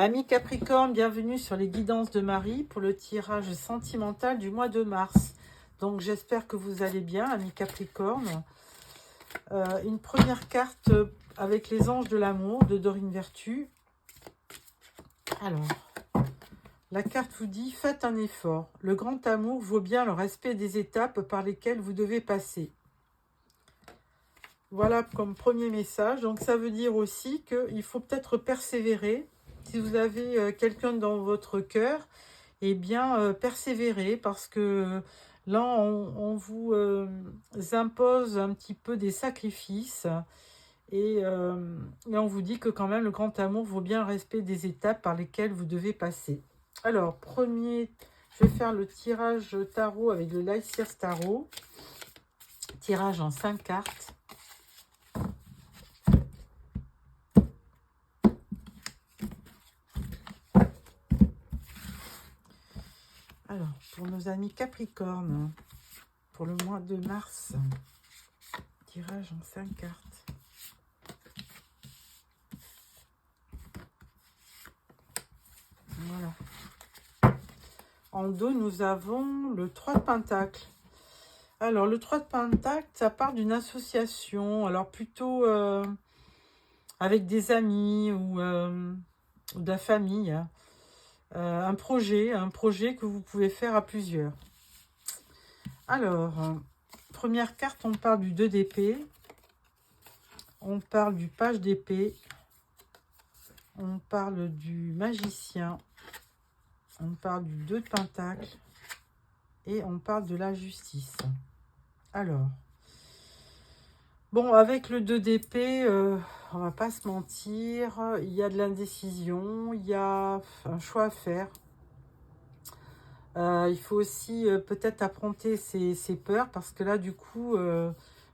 Amis Capricorne, bienvenue sur les guidances de Marie pour le tirage sentimental du mois de mars. Donc j'espère que vous allez bien, amis Capricorne. Une première carte avec les anges de l'amour de Dorine Vertu. Alors, la carte vous dit, faites un effort. Le grand amour vaut bien le respect des étapes par lesquelles vous devez passer. Voilà comme premier message. Donc ça veut dire aussi qu'il faut peut-être persévérer. Si vous avez quelqu'un dans votre cœur, eh bien persévérez parce que là on vous impose un petit peu des sacrifices et on vous dit que quand même le grand amour vaut bien le respect des étapes par lesquelles vous devez passer. Alors premier, je vais faire le tirage tarot avec le Light Seers Tarot. Tirage en 5 cartes. Alors, pour nos amis Capricorne, pour le mois de mars, tirage en 5 cartes. Voilà. En dos, nous avons le 3 de Pentacle. Alors, le 3 de Pentacle, ça part d'une association, alors plutôt avec des amis ou de la famille. Un projet que vous pouvez faire à plusieurs. Alors, première carte, on parle du 2 d'épée. On parle du page d'épée. On parle du magicien. On parle du 2 de Pentacle. Et on parle de la justice. Alors, bon, avec le 2 d'épée, on va pas se mentir, il y a de l'indécision, il y a un choix à faire. Il faut aussi peut-être affronter ses peurs, parce que là, du coup,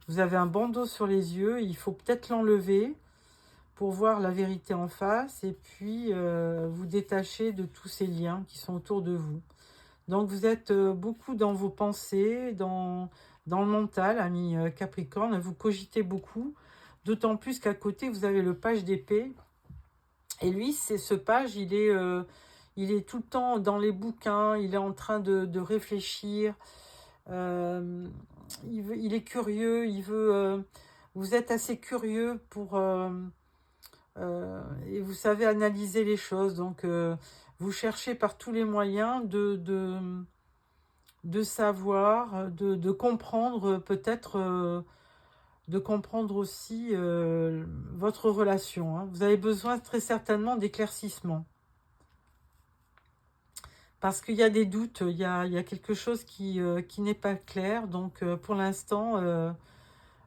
vous avez un bandeau sur les yeux, il faut peut-être l'enlever pour voir la vérité en face, et puis vous détacher de tous ces liens qui sont autour de vous. Donc, vous êtes beaucoup dans vos pensées, dans le mental, ami Capricorne, vous cogitez beaucoup, d'autant plus qu'à côté, vous avez le page d'épée. Et lui, c'est ce page, il est tout le temps dans les bouquins, il est en train de réfléchir, il est curieux, vous êtes assez curieux pour... et vous savez analyser les choses, donc vous cherchez par tous les moyens de savoir, de comprendre peut-être, de comprendre aussi votre relation. Hein. Vous avez besoin très certainement d'éclaircissement. Parce qu'il y a des doutes, il y a quelque chose qui n'est pas clair. Donc pour l'instant,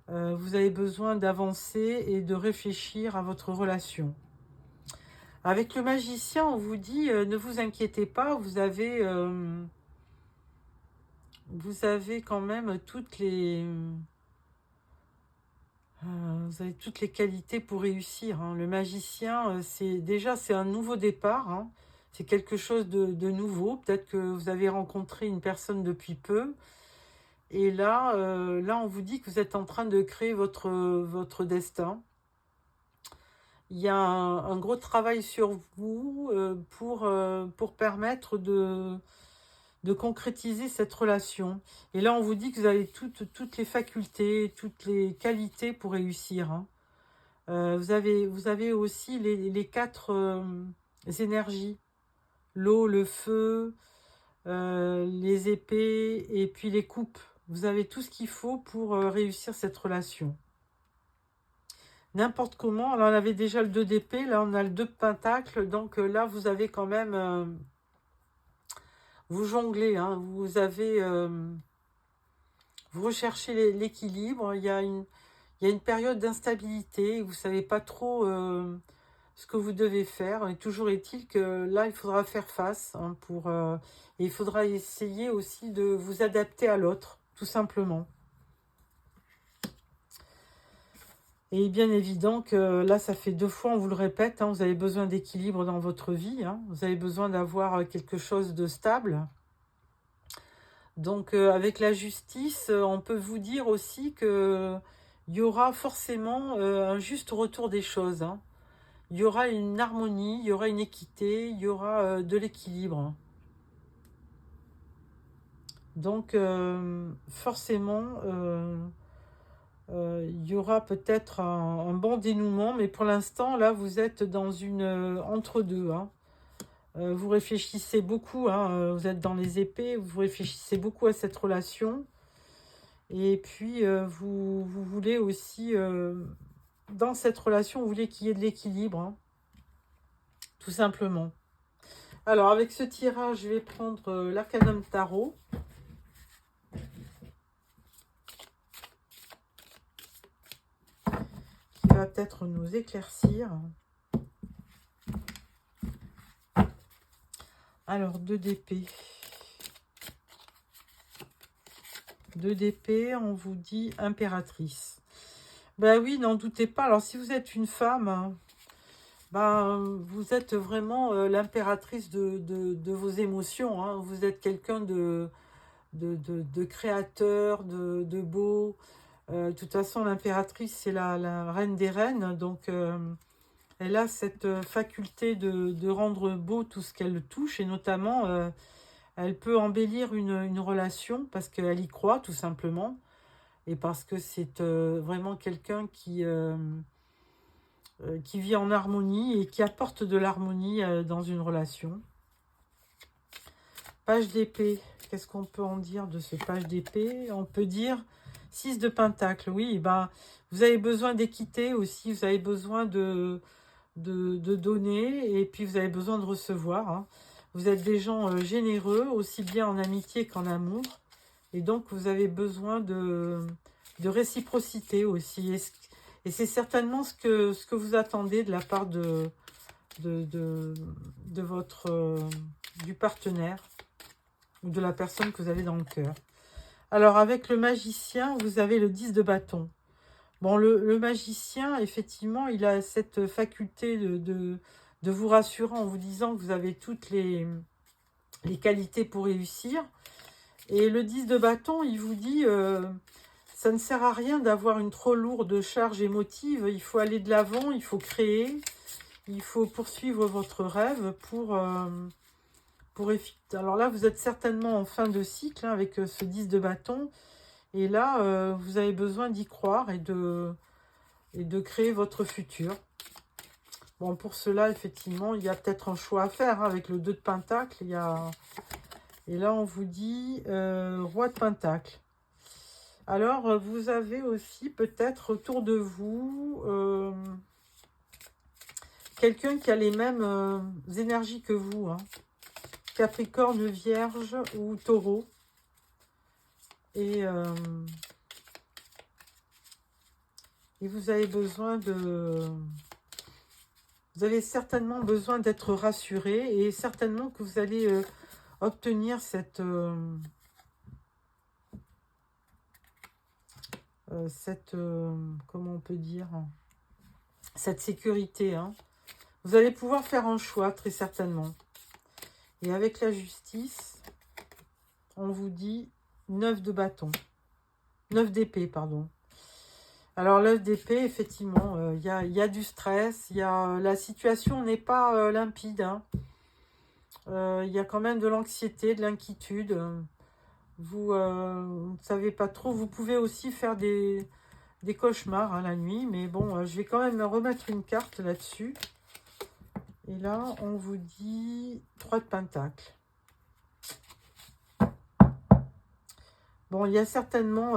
vous avez besoin d'avancer et de réfléchir à votre relation. Avec le magicien, on vous dit, ne vous inquiétez pas, vous avez quand même vous avez toutes les qualités pour réussir. Hein. Le magicien, c'est un nouveau départ. Hein. C'est quelque chose de nouveau. Peut-être que vous avez rencontré une personne depuis peu. Et là, on vous dit que vous êtes en train de créer votre destin. Il y a un gros travail sur vous pour permettre de concrétiser cette relation. Et là, on vous dit que vous avez toutes les facultés, toutes les qualités pour réussir. Hein. Vous avez aussi les 4 énergies. L'eau, le feu, les épées et puis les coupes. Vous avez tout ce qu'il faut pour réussir cette relation. N'importe comment. Alors, on avait déjà le 2 d'épée, là on a le 2 de pentacle. Donc là, vous avez quand même... vous jonglez, hein, vous recherchez l'équilibre. Il y a une période d'instabilité, vous ne savez pas trop ce que vous devez faire. Et toujours est-il que là, il faudra faire face. Hein, et il faudra essayer aussi de vous adapter à l'autre, tout simplement. Et bien évident que là, ça fait 2 fois, on vous le répète, hein, vous avez besoin d'équilibre dans votre vie. Hein, vous avez besoin d'avoir quelque chose de stable. Donc, avec la justice, on peut vous dire aussi qu'il y aura forcément un juste retour des choses. Hein. il y aura une harmonie, il y aura une équité, il y aura de l'équilibre. Donc, forcément, il y aura peut-être un bon dénouement, mais pour l'instant, là, vous êtes dans une entre-deux. Hein. Vous réfléchissez beaucoup, hein, vous êtes dans les épées, vous réfléchissez beaucoup à cette relation. Et puis, vous voulez aussi, dans cette relation, vous voulez qu'il y ait de l'équilibre, hein, tout simplement. Alors, avec ce tirage, je vais prendre l'Arcanum Tarot. Qui va peut-être nous éclaircir. Alors, 2 d'épée. 2 d'épée, on vous dit impératrice. Ben oui, n'en doutez pas. Alors, si vous êtes une femme, hein, ben, vous êtes vraiment l'impératrice de vos émotions. Hein. Vous êtes quelqu'un de créateur, de beau. De toute façon, l'impératrice, c'est la reine des reines. Donc, elle a cette faculté de rendre beau tout ce qu'elle touche. Et notamment, elle peut embellir une relation parce qu'elle y croit, tout simplement. Et parce que c'est vraiment quelqu'un qui vit en harmonie et qui apporte de l'harmonie dans une relation. Page d'épée. Qu'est-ce qu'on peut en dire de ce page d'épée? On peut dire 6 de pentacle. Oui, ben, vous avez besoin d'équité aussi. Vous avez besoin de donner et puis vous avez besoin de recevoir. Hein. Vous êtes des gens généreux, aussi bien en amitié qu'en amour. Et donc, vous avez besoin de réciprocité aussi. Et c'est certainement ce que vous attendez de la part de votre du partenaire ou de la personne que vous avez dans le cœur. Alors, avec le magicien, vous avez le 10 de bâton. Bon, le magicien, effectivement, il a cette faculté de vous rassurer en vous disant que vous avez toutes les qualités pour réussir. Et le 10 de bâton, il vous dit, ça ne sert à rien d'avoir une trop lourde charge émotive, il faut aller de l'avant, il faut créer, il faut poursuivre votre rêve pour alors là, vous êtes certainement en fin de cycle hein, avec ce 10 de bâton. Et là, vous avez besoin d'y croire et de créer votre futur. Bon, pour cela, effectivement, il y a peut-être un choix à faire. Hein, avec le 2 de pentacle, il y a... Et là, on vous dit roi de pentacle. Alors, vous avez aussi peut-être autour de vous quelqu'un qui a les mêmes énergies que vous. Hein. Capricorne, Vierge ou Taureau. Et vous avez besoin de... Vous avez certainement besoin d'être rassuré et certainement que vous allez obtenir cette comment on peut dire, cette sécurité. Hein. Vous allez pouvoir faire un choix, très certainement. Et avec la justice, on vous dit 9 de bâton. 9 d'épée, pardon. Alors, l'œuf d'épée, effectivement, il y a du stress. La situation n'est pas limpide. Hein. Il y a quand même de l'anxiété, de l'inquiétude. Vous ne savez pas trop. Vous pouvez aussi faire des cauchemars hein, la nuit. Mais bon, je vais quand même remettre une carte là-dessus. Et là, on vous dit 3 de pentacle. Bon, il y a certainement...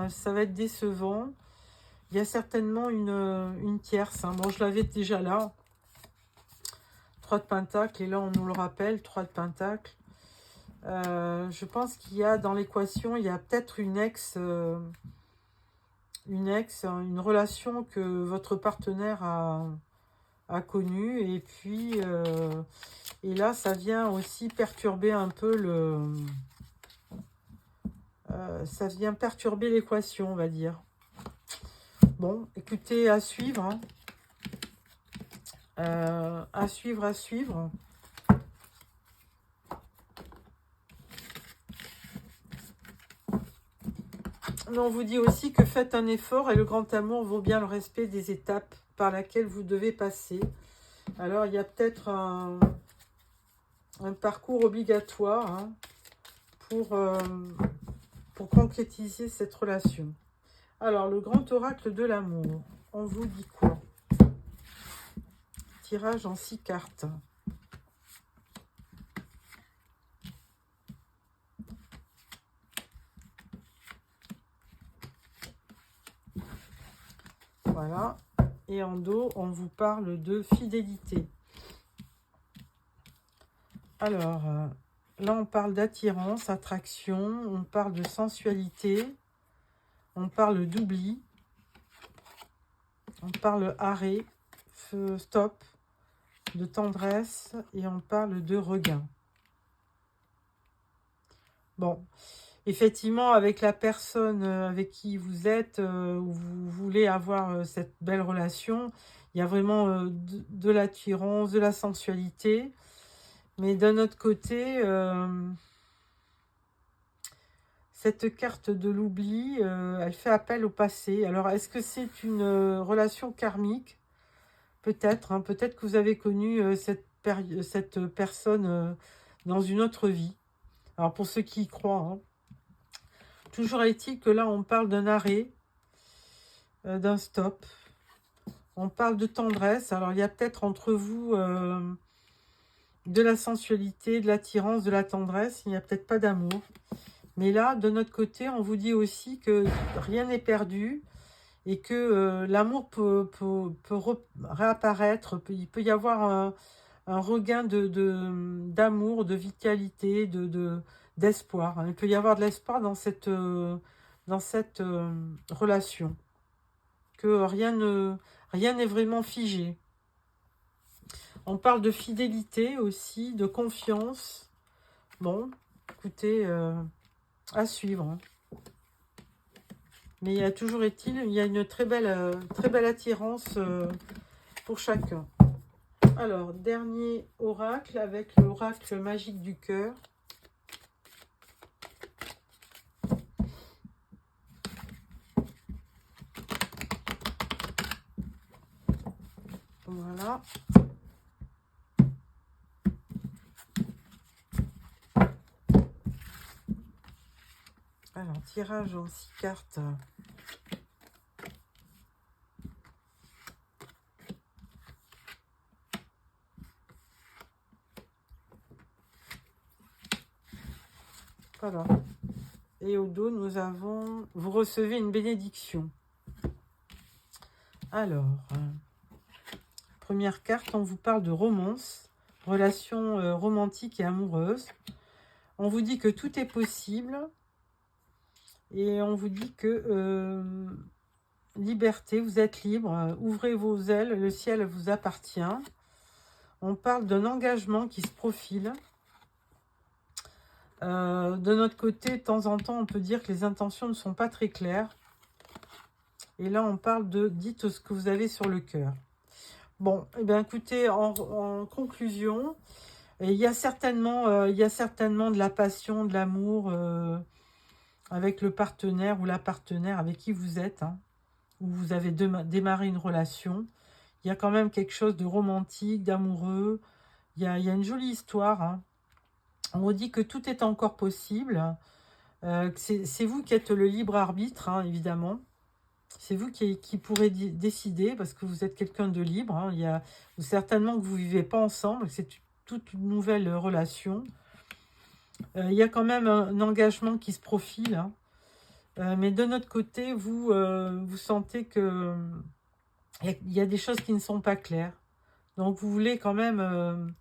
ça va être décevant. Il y a certainement une tierce. Hein. Bon, je l'avais déjà là. 3 de pentacle. Et là, on nous le rappelle. 3 de pentacle. Je pense qu'il y a dans l'équation, il y a peut-être une relation que votre partenaire a connue. Et puis, et là, ça vient aussi perturber un peu ça vient perturber l'équation, on va dire. Bon, écoutez, à suivre. Hein. À suivre, à suivre. Mais on vous dit aussi que faites un effort et le grand amour vaut bien le respect des étapes par lesquelles vous devez passer. Alors, il y a peut-être un parcours obligatoire hein, pour concrétiser cette relation. Alors, le grand oracle de l'amour, on vous dit quoi? Tirage en 6 cartes. Voilà. Et en dos, on vous parle de fidélité. Alors, là, on parle d'attirance, attraction, on parle de sensualité, on parle d'oubli, on parle arrêt, stop, de tendresse et on parle de regain. Bon, effectivement, avec la personne avec qui vous êtes, où vous voulez avoir cette belle relation, il y a vraiment de l'attirance, de la sensualité. Mais d'un autre côté, cette carte de l'oubli, elle fait appel au passé. Alors, est-ce que c'est une relation karmique? Peut-être, hein, peut-être que vous avez connu cette personne dans une autre vie. Alors, pour ceux qui y croient, hein. Toujours est-il que là, on parle d'un arrêt, d'un stop. On parle de tendresse. Alors, il y a peut-être entre vous de la sensualité, de l'attirance, de la tendresse. Il n'y a peut-être pas d'amour. Mais là, de notre côté, on vous dit aussi que rien n'est perdu et que l'amour peut réapparaître. Il peut y avoir un regain d'amour, de vitalité, d'espoir. Il peut y avoir de l'espoir dans cette relation. Que rien n'est vraiment figé. On parle de fidélité aussi, de confiance. Bon, écoutez, à suivre. Hein. Mais il y a toujours il y a une très belle attirance pour chacun. Alors, dernier oracle avec l'oracle magique du cœur. Voilà. Alors, tirage en 6 cartes. Voilà. Et au dos, nous avons... Vous recevez une bénédiction. Alors, première carte, on vous parle de romance, relation romantique et amoureuse. On vous dit que tout est possible. Et on vous dit que liberté, vous êtes libre. Ouvrez vos ailes, le ciel vous appartient. On parle d'un engagement qui se profile. De notre côté, de temps en temps, on peut dire que les intentions ne sont pas très claires. Et là, on parle de « dites ce que vous avez sur le cœur ». Bon, eh bien, écoutez, en conclusion, il y a certainement de la passion, de l'amour avec le partenaire ou la partenaire avec qui vous êtes, hein, où vous avez démarré une relation. Il y a quand même quelque chose de romantique, d'amoureux. Il y a une jolie histoire, hein. On vous dit que tout est encore possible. C'est vous qui êtes le libre arbitre, hein, évidemment. C'est vous qui pourrez décider, parce que vous êtes quelqu'un de libre. Hein. Il y a certainement que vous ne vivez pas ensemble, que c'est toute une nouvelle relation. Il y a quand même un engagement qui se profile. Hein. Mais de notre côté, vous sentez que il y a des choses qui ne sont pas claires. Donc, vous voulez quand même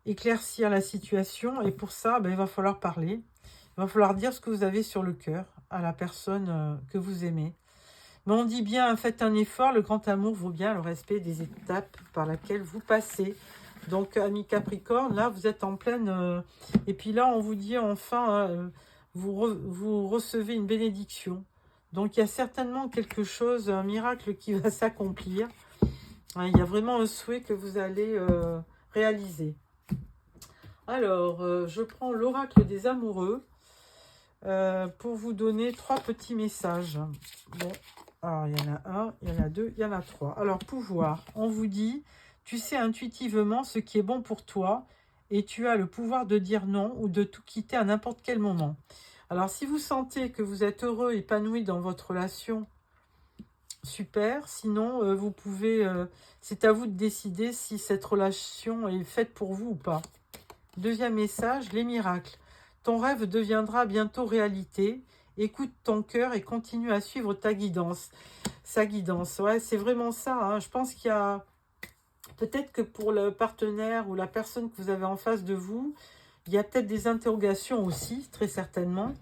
éclaircir la situation. Et pour ça, ben, il va falloir parler. Il va falloir dire ce que vous avez sur le cœur à la personne que vous aimez. Mais on dit bien, faites un effort. Le grand amour vaut bien le respect des étapes par lesquelles vous passez. Donc, amis Capricorne, là, vous êtes en pleine... et puis là, on vous dit enfin, vous recevez une bénédiction. Donc, il y a certainement quelque chose, un miracle qui va s'accomplir. Il y a vraiment un souhait que vous allez réaliser. Alors, je prends l'oracle des amoureux pour vous donner 3 petits messages. Bon, alors il y en a un, il y en a deux, il y en a 3. Alors, pouvoir, on vous dit, Tu sais intuitivement ce qui est bon pour toi et tu as le pouvoir de dire non ou de tout quitter à n'importe quel moment. Alors, si vous sentez que vous êtes heureux, épanoui dans votre relation, super. Sinon, vous pouvez... c'est à vous de décider si cette relation est faite pour vous ou pas. Deuxième message, les miracles. Ton rêve deviendra bientôt réalité. Écoute ton cœur et continue à suivre ta guidance. Sa guidance, ouais, c'est vraiment ça. Hein. Je pense qu'il y a... Peut-être que pour le partenaire ou la personne que vous avez en face de vous, il y a peut-être des interrogations aussi, très certainement.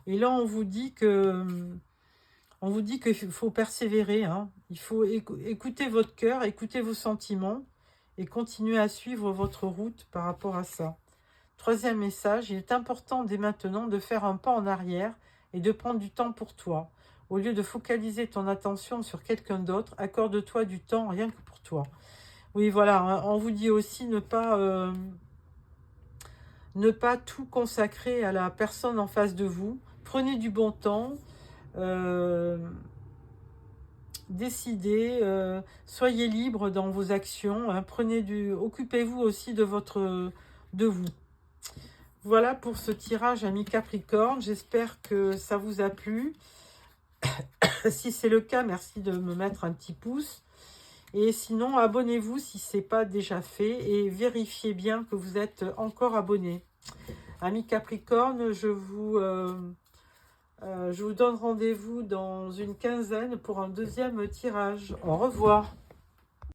Et là, on vous dit qu'il faut persévérer. Hein. Il faut écouter votre cœur, écouter vos sentiments et continuer à suivre votre route par rapport à ça. Troisième message, il est important dès maintenant de faire un pas en arrière et de prendre du temps pour toi. Au lieu de focaliser ton attention sur quelqu'un d'autre, accorde-toi du temps rien que pour toi. Oui, voilà, hein, on vous dit aussi ne pas tout consacrer à la personne en face de vous. Prenez du bon temps, décidez, soyez libre dans vos actions, hein, occupez-vous aussi de vous. Voilà pour ce tirage ami Capricorne, j'espère que ça vous a plu. Si c'est le cas, merci de me mettre un petit pouce. Et sinon, abonnez-vous si ce n'est pas déjà fait et vérifiez bien que vous êtes encore abonné. Amis Capricorne, je vous donne rendez-vous dans une quinzaine pour un deuxième tirage. Au revoir.